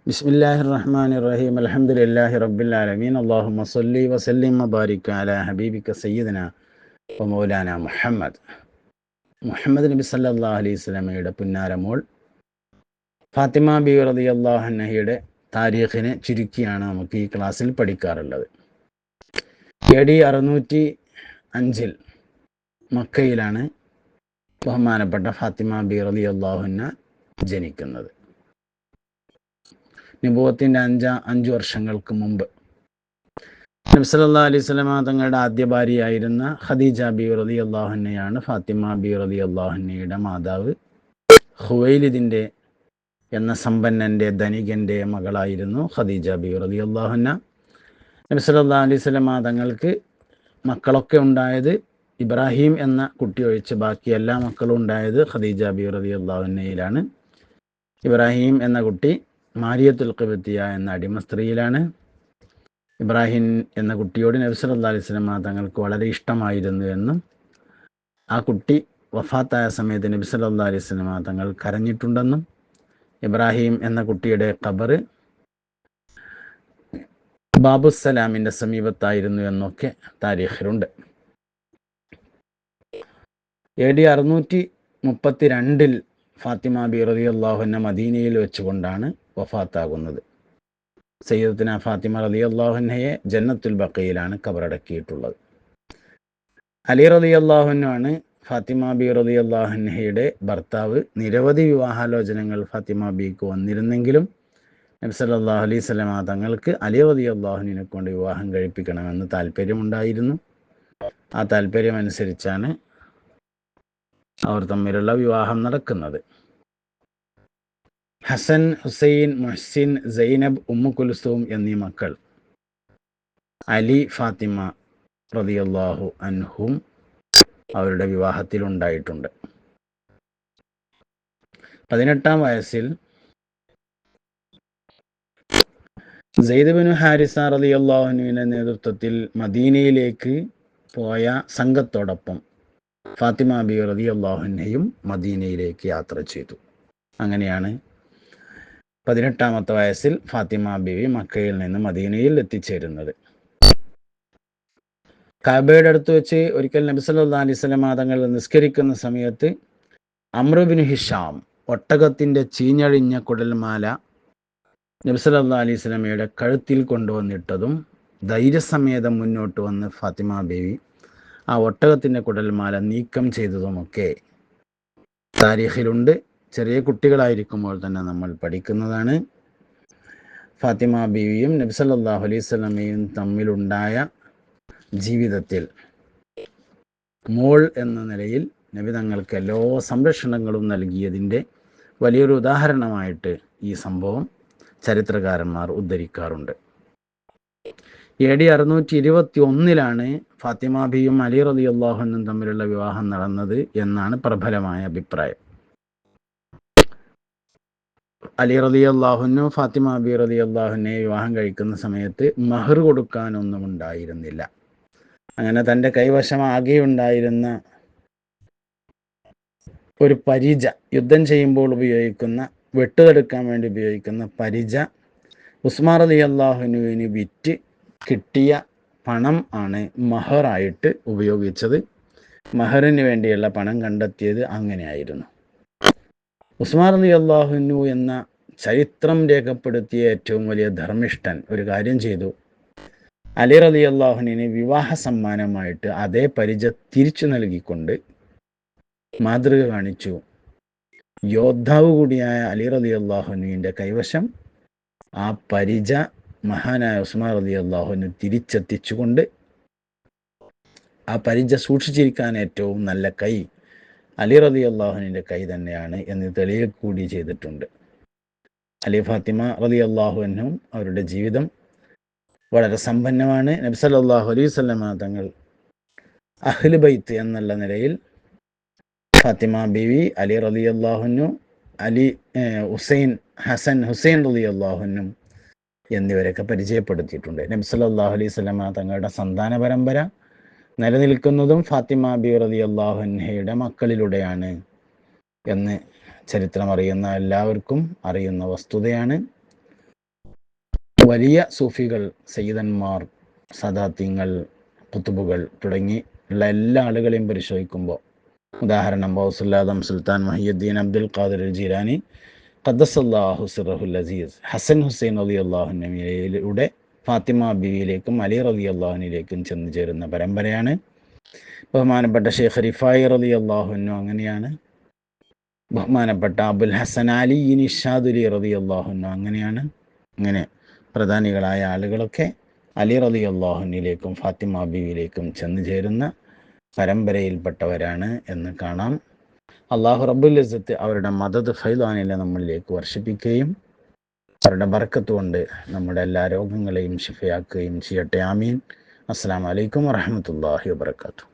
ബിസ്മില്ലാഹിർ റഹ്മാനിർ റഹീം അൽഹംദുലില്ലാഹി റബ്ബിൽ ആലമീൻ അല്ലാഹുമ്മ സ്വല്ലി വസല്ലിം വബാരിക് അലാ ഹബീബിക സയ്യിദനാ വ മൗലാന മുഹമ്മദ് നബി സല്ലല്ലാഹു അലൈഹി വസല്ലമയുടെ പുന്നാരമോൾ ഫാത്തിമ ബീവി റളിയല്ലാഹു അൻഹയുടെ താരീഖിനെ ചുരുക്കിയാണ് നമുക്ക് ഈ ക്ലാസ്സിൽ പഠിക്കാറുള്ളത്. AD 605 മക്കയിലാണ് ബഹുമാനപ്പെട്ട ഫാത്തിമ ബീവി റളിയല്ലാഹു അൻഹ ജനിക്കുന്നത്. നബുവത്തിൻ്റെ 5 വർഷങ്ങൾക്ക് മുമ്പ് നബി സല്ലല്ലാഹു അലൈഹി വസല്ലമ തങ്ങളുടെ ആദ്യ ഭാര്യയായിരുന്ന ഖദീജ ബീവി റളിയല്ലാഹു അൻഹയാണ് ഫാത്തിമ ബീവി റളിയല്ലാഹു അൻഹയുടെ മാതാവ്. ഖുവൈലിദിൻ്റെ എന്ന സമ്പന്നൻ്റെ ധനികൻ്റെ മകളായിരുന്നു ഖദീജ ബീവി റളിയല്ലാഹു അൻഹ. നബി സല്ലല്ലാഹു അലൈഹി വസല്ലമ തങ്ങൾക്ക് മക്കളൊക്കെ ഉണ്ടായത് ഇബ്രാഹിം എന്ന കുട്ടി ഒഴിച്ച് ബാക്കി എല്ലാ മക്കളും ഉണ്ടായത് ഖദീജ ബീവി റളിയല്ലാഹു അൻഹയിലാണ്. ഇബ്രാഹിം എന്ന കുട്ടി മാരിയത്തുൽ ഖിബ്തിയ എന്ന അടിമ സ്ത്രീയിലാണ്. ഇബ്രാഹിം എന്ന കുട്ടിയോട് നബി സല്ലല്ലാഹു അലൈഹി വസല്ലമ തങ്ങൾക്ക് വളരെ ഇഷ്ടമായിരുന്നു എന്നും ആ കുട്ടി വഫാത്തായ സമയത്ത് നബി സല്ലല്ലാഹു അലൈഹി വസല്ലമ തങ്ങൾ കരഞ്ഞിട്ടുണ്ടെന്നും ഇബ്രാഹിം എന്ന കുട്ടിയുടെ ഖബർ ബാബുസ്സലാമിൻ്റെ സമീപത്തായിരുന്നു എന്നൊക്കെ താരീഖിലുണ്ട്. AD 632 ഫാത്തിമ ബീവി റളിയല്ലാഹു അൻഹ മദീനയിൽ വെച്ചുകൊണ്ടാണ് വഫാത്താകുന്നത്. സയ്യിദത്തുന ഫാത്തിമ റളിയല്ലാഹു അൻഹയെ ജന്നത്തുൽ ബഖയിലാണ് ഖബറടക്കിയിട്ടുള്ളത്. അലി റളിയല്ലാഹു അൻഹു ആണ് ഫാത്തിമ ബീവി റളിയല്ലാഹു അൻഹയുടെ ഭർത്താവ്. നിരവധി വിവാഹാലോചനകൾ ഫാത്തിമ ബീവിക്ക് വന്നിരുന്നെങ്കിലും നബി സല്ലല്ലാഹു അലൈഹി വസല്ലമ തങ്ങൾക്ക് അലി റളിയല്ലാഹു അൻഹുവിനെ കൊണ്ട് വിവാഹം കഴിപ്പിക്കണമെന്ന് താല്പര്യമുണ്ടായിരുന്നു. ആ താല്പര്യമനുസരിച്ചാണ് അവർ തമ്മിലുള്ള വിവാഹം നടക്കുന്നത്. ഹസൻ, ഹുസൈൻ, മുഹ്സിൻ, സൈനബ്, ഉമ്മു കുൽസൂം എന്നീ മക്കൾ അലി, ഫാത്തിമ റളിയല്ലാഹു അൻഹും അവരുടെ വിവാഹത്തിലുണ്ടായിട്ടുണ്ട്. 18-ാം വയസ്സിൽ സെയ്ദ് ബിൻ ഹാരിസ റളിയല്ലാഹു അൻഹുവിന്റെ നേതൃത്വത്തിൽ മദീനയിലേക്ക് പോയ സംഘത്തോടൊപ്പം ഫാത്തിമ ബീവി റളിയല്ലാഹു അൻഹയും മദീനയിലേക്ക് യാത്ര ചെയ്തു. അങ്ങനെയാണ് 18-ാമത്തെ വയസ്സിൽ ഫാത്തിമ ബീവി മക്കയിൽ നിന്ന് മദീനയിൽ എത്തിച്ചേരുന്നത്. കഅബയുടെ അടുത്ത് വെച്ച് ഒരിക്കൽ നബി സല്ലല്ലാഹു അലൈഹി വസല്ലമ തങ്ങൾ നിസ്കരിക്കുന്ന സമയത്ത് അംർ ബിൻ ഹിഷാം ഒട്ടകത്തിൻ്റെ ചീഞ്ഞഴിഞ്ഞ കുടൽമാല നബി സല്ലല്ലാഹു അലൈഹി വസല്ലമയുടെ കഴുത്തിൽ കൊണ്ടുവന്നിട്ടതും ധൈര്യസമേതം മുന്നോട്ട് വന്ന് ഫാത്തിമ ബീവി ആ ഒട്ടകത്തിൻ്റെ കുടൽമാല നീക്കം ചെയ്തതുമൊക്കെ താരീഖിലുണ്ട്. ചെറിയ കുട്ടികളായിരിക്കുമ്പോൾ തന്നെ നമ്മൾ പഠിക്കുന്നതാണ്. ഫാത്തിമ ബീവിയും നബി സല്ലല്ലാഹു അലൈഹി വസല്ലമയും തമ്മിലുണ്ടായ ജീവിതത്തിൽ മോൾ എന്ന നിലയിൽ നബി തങ്ങൾക്ക് എല്ലാ സംരക്ഷണങ്ങളും നൽകിയതിൻ്റെ വലിയൊരു ഉദാഹരണമായിട്ട് ഈ സംഭവം ചരിത്രകാരന്മാർ ഉദ്ധരിക്കാറുണ്ട്. AD 621 ഫാത്തിമ ബീവിയും അലി റളിയല്ലാഹു അൻഹും തമ്മിലുള്ള വിവാഹം നടന്നത് എന്നാണ് പ്രബലമായ അഭിപ്രായം. അലി റളിയല്ലാഹു അൻഹു ഫാത്തിമ ബീവി റളിയല്ലാഹു അൻഹയെ വിവാഹം കഴിക്കുന്ന സമയത്ത് മഹർ കൊടുക്കാനൊന്നും ഉണ്ടായിരുന്നില്ല. അങ്ങനെ തൻ്റെ കൈവശം ആകെയുണ്ടായിരുന്ന ഒരു പരിച, യുദ്ധം ചെയ്യുമ്പോൾ ഉപയോഗിക്കുന്ന, വെട്ടുതെടുക്കാൻ വേണ്ടി ഉപയോഗിക്കുന്ന പരിച ഉസ്മാൻ റളിയല്ലാഹു അൻഹുവിന് വിറ്റ് കിട്ടിയ പണം ആണ് മഹറായിട്ട് ഉപയോഗിച്ചത്. മഹറിന് വേണ്ടിയുള്ള പണം കണ്ടെത്തിയത് അങ്ങനെയായിരുന്നു. ഉസ്മാൻ റളിയല്ലാഹു അൻഹു എന്ന ചരിത്രം രേഖപ്പെടുത്തിയ ഏറ്റവും വലിയ ധർമ്മിഷ്ഠൻ ഒരു കാര്യം ചെയ്തു. അലി റളിയല്ലാഹു അൻഹുവിന് വിവാഹ സമ്മാനമായിട്ട് അതേ പരിച തിരിച്ചു നൽകിക്കൊണ്ട് മാതൃക കാണിച്ചു. യോദ്ധാവ് കൂടിയായ അലി റളിയല്ലാഹു അൻഹുവിൻ്റെ കൈവശം ആ പരിച മഹാനായ ഉസ്മാൻ റളിയല്ലാഹു അൻഹു തിരിച്ചെത്തിച്ചുകൊണ്ട് ആ പരിച സൂക്ഷിച്ചിരിക്കാൻ ഏറ്റവും നല്ല കൈ അലി റളിയല്ലാഹു അൻഹുവിൻ്റെ കൈ തന്നെയാണ് എന്ന് തെളിയിക്കുക കൂടി ചെയ്തിട്ടുണ്ട്. അലി ഫാത്തിമ റളിയല്ലാഹു അൻഹും അവരുടെ ജീവിതം വളരെ സമ്പന്നമാണ്. നബി സല്ലല്ലാഹു അലൈഹി വസല്ലമ തങ്ങൾ അഹ്ലു ബൈത്ത് എന്നുള്ള നിലയിൽ ഫാത്തിമ ബീവി, അലി റളിയല്ലാഹു അൻഹു, ഹസൻ, ഹുസൈൻ റളിയല്ലാഹു അൻഹു എന്നിവരൊക്കെ പരിചയപ്പെടുത്തിയിട്ടുണ്ട്. നബി സല്ലല്ലാഹു അലൈഹി വസല്ലമ തങ്ങളുടെ സന്താന പരമ്പര നിലനിൽക്കുന്നതും ഫാത്തിമ ബീവി റളിയല്ലാഹു അൻഹയുടെ മക്കളിലൂടെയാണ് എന്ന് ചരിത്രം അറിയുന്ന എല്ലാവർക്കും അറിയുന്ന വസ്തുതയാണ്. വലിയ സൂഫികൾ, സയ്യിദന്മാർ, സദാത്യങ്ങൾ, കുത്തുബുകൾ തുടങ്ങി ഉള്ള എല്ലാ ആളുകളെയും പരിശോധിക്കുമ്പോൾ, ഉദാഹരണം ഗൗസുൽ സുൽത്താൻ മുഹിയുദ്ദീൻ അബ്ദുൽ ഖാദിർ ജീലാനി ഖദ്ദസല്ലാഹു സിറഹുൽ അസീസ്, ഹസൻ ഹുസൈൻ റളിയല്ലാഹു അൻഹുവിലൂടെ ഫാത്തിമ ബീവിയിലേക്കും അലി റളിയല്ലാഹുവിലേക്കും ചെന്നു ചേരുന്ന പരമ്പരയാണ്. ബഹുമാനപ്പെട്ട ഷെയ്ഖ് റിഫായി റളിയല്ലാഹു അൻഹു അങ്ങനെയാണ്. ബഹുമാനപ്പെട്ട അബുൽ ഹസൻ അലി നിഷാദുലി റളിയല്ലാഹു അൻഹു അങ്ങനെയാണ്. അങ്ങനെ പ്രധാനികളായ ആളുകളൊക്കെ അലി റളിയല്ലാഹു അൻഹുവിലേക്കും ഫാത്തിമ ബീവിയിലേക്കും ചെന്നു ചേരുന്ന പരമ്പരയിൽപ്പെട്ടവരാണ് എന്ന് കാണാം. അള്ളാഹു റബ്ബുൽ ഇസ്സത്ത് അവരുടെ മദദ് ഫൈദാനിലെ നമ്മളിലേക്ക് വർഷിപ്പിക്കുകയും അവരുടെ ബർക്കത്ത് കൊണ്ട് നമ്മുടെ എല്ലാ രോഗങ്ങളെയും ശിഫയാക്കുകയും ചെയ്യട്ടെ. ആമീൻ. അസ്സലാമു അലൈക്കും വറഹ്മത്തുള്ളാഹി വബറകാതുഹു.